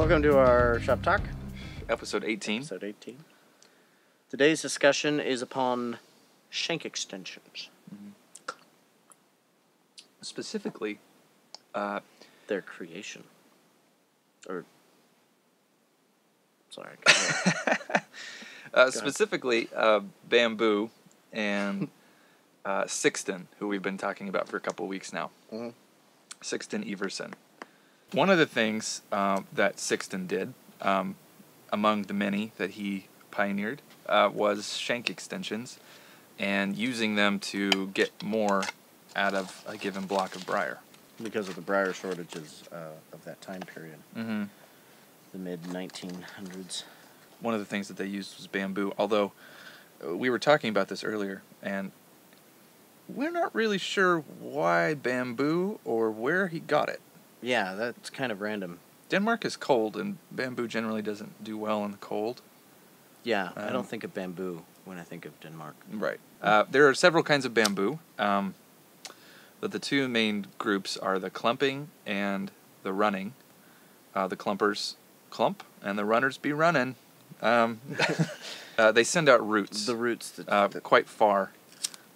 Welcome to our Shop Talk, Episode 18. episode 18. Today's discussion is upon shank extensions. Specifically, Their creation. Sorry. specifically bamboo and Sixton, who we've been talking about for a couple weeks now. Mm-hmm. Sixton Everson. One of the things that Sixton did, among the many that he pioneered, was shank extensions and using them to get more out of a given block of briar. Because of the briar shortages of that time period. Mm-hmm. The mid-1900s. One of the things that they used was bamboo, although we were talking about this earlier, and we're not really sure why bamboo or where he got it. Yeah, that's kind of random. Denmark is cold, and bamboo generally doesn't do well in the cold. Yeah, I don't think of bamboo when I think of Denmark. Right. There are several kinds of bamboo, but the two main groups are the clumping and the running. The clumpers clump, and the runners be running. They send out roots. The roots quite far,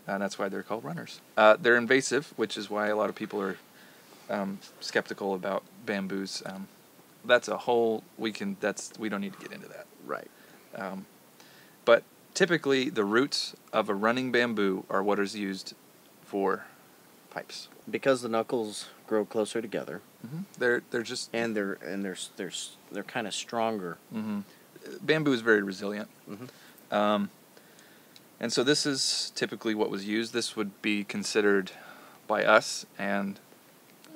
and that's why they're called runners. They're invasive, which is why a lot of people are skeptical about bamboos. That's a whole we don't need to get into that. Right. But typically, the roots of a running bamboo are what is used for pipes. Because the knuckles grow closer together. Mm-hmm. They're just And they're kind of stronger. Mm-hmm. Bamboo is very resilient. Mm-hmm. And so this is typically what was used. This would be considered by us and,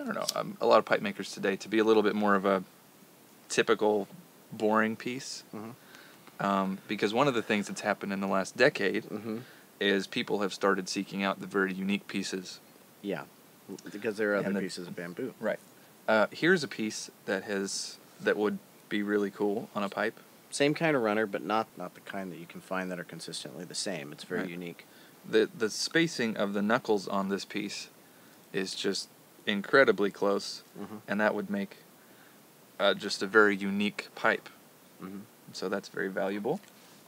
I don't know, a lot of pipe makers today to be a little bit more of a typical boring piece. Mm-hmm. Because one of the things that's happened in the last decade Mm-hmm. is people have started seeking out the very unique pieces. Yeah, because there are other pieces of bamboo. Right. Here's a piece that would be really cool on a pipe. Same kind of runner, but not the kind that you can find that are consistently the same. It's very Right. unique. The spacing of the knuckles on this piece is just incredibly close, Mm-hmm. and that would make just a very unique pipe. Mm-hmm. So that's very valuable.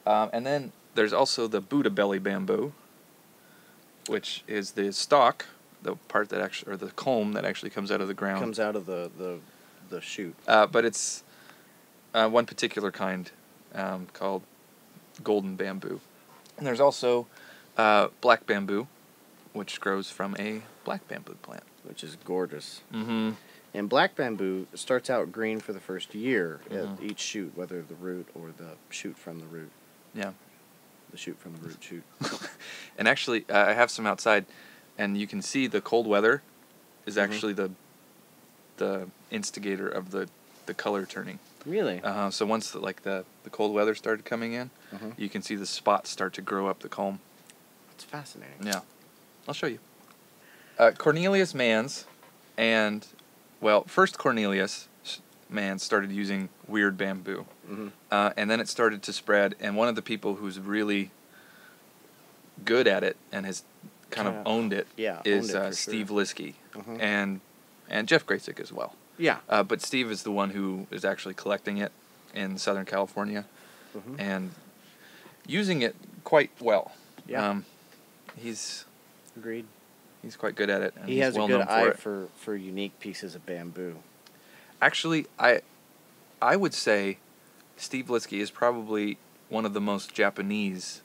And then there's also the Buddha belly bamboo, which is the stalk, the part that actually, or the culm that actually comes out of the ground. Comes out of the shoot. But it's one particular kind called golden bamboo. And there's also black bamboo, which grows from a black bamboo plant. Which is gorgeous. Mm-hmm. And black bamboo starts out green for the first year Mm-hmm. at each shoot, whether the root or the shoot from the root. Yeah. The shoot from the root shoot. And actually, I have some outside, and you can see the cold weather is Mm-hmm. actually the instigator of the color turning. Really? So once the cold weather started coming in, Mm-hmm. you can see the spots start to grow up the culm. It's fascinating. Yeah. I'll show you. Cornelius Man's, and, well, first Cornelius Man started using weird bamboo. Mm-hmm. And then it started to spread, and one of the people who's really good at it and has kind of owned it is Steve Liskey, Mm-hmm. and Jeff Graysick as well. Yeah. But Steve is the one who is actually collecting it in Southern California Mm-hmm. and using it quite well. Yeah. He's Agreed. quite good at it. And He he's has well a good known eye for it. for unique pieces of bamboo. Actually, I would say Steve Liskey is probably one of the most Japanese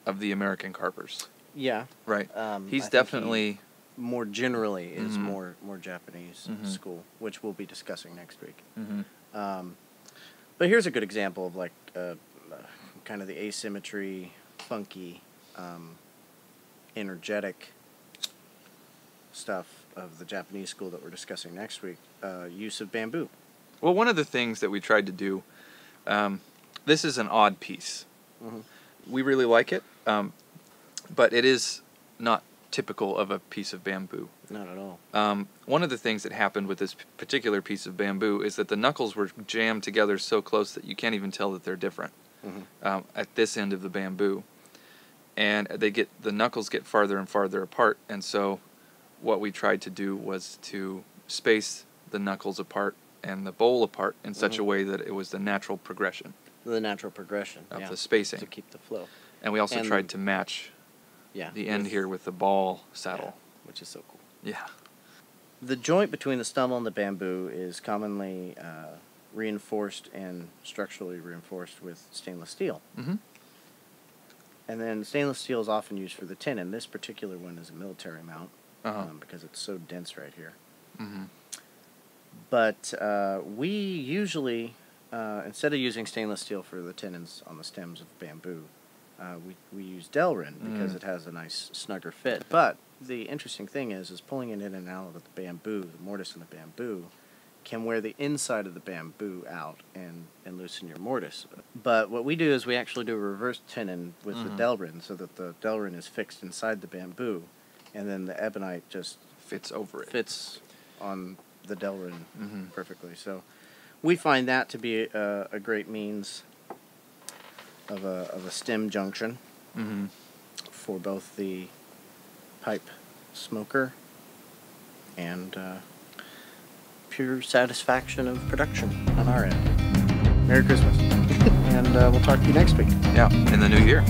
of the American carpers. Yeah. Right. I He's think definitely more generally is Mhm. more Japanese Mhm. school, which we'll be discussing next week. Mhm. But here's a good example of kind of the asymmetry, funky, energetic stuff of the Japanese school that we're discussing next week. Use of bamboo. Well, one of the things that we tried to do, this is an odd piece. Mhm. We really like it, but it is not typical of a piece of bamboo. Not at all. One of the things that happened with this particular piece of bamboo is that the knuckles were jammed together so close that you can't even tell that they're different Mhm. at this end of the bamboo. And the knuckles get farther and farther apart, and so what we tried to do was to space the knuckles apart and the bowl apart in such Mm-hmm. a way that it was the natural progression The natural progression of yeah, the spacing. to keep the flow. And we also And tried to match Yeah, the end with- here with the ball saddle. yeah, which is so cool. Yeah. The joint between the stummel and the bamboo is commonly reinforced and structurally reinforced with stainless steel. Mm-hmm. And then stainless steel is often used for the tenon. This particular one is a military mount Uh-huh. because it's so dense right here. Mm-hmm. But we usually, instead of using stainless steel for the tenons on the stems of bamboo, we use Delrin because it has a nice snugger fit. But the interesting thing is pulling it in and out of the bamboo, the mortise in the bamboo, can wear the inside of the bamboo out and loosen your mortise. But what we do is we actually do a reverse tenon with the Delrin so that the Delrin is fixed inside the bamboo, and then the ebonite just Fits over it. fits on the Delrin Mm-hmm. perfectly. So we find that to be a great means of a stem junction Mm-hmm. for both the pipe smoker and pure satisfaction of production on our end. Merry Christmas. And we'll talk to you next week. Yeah, in the new year.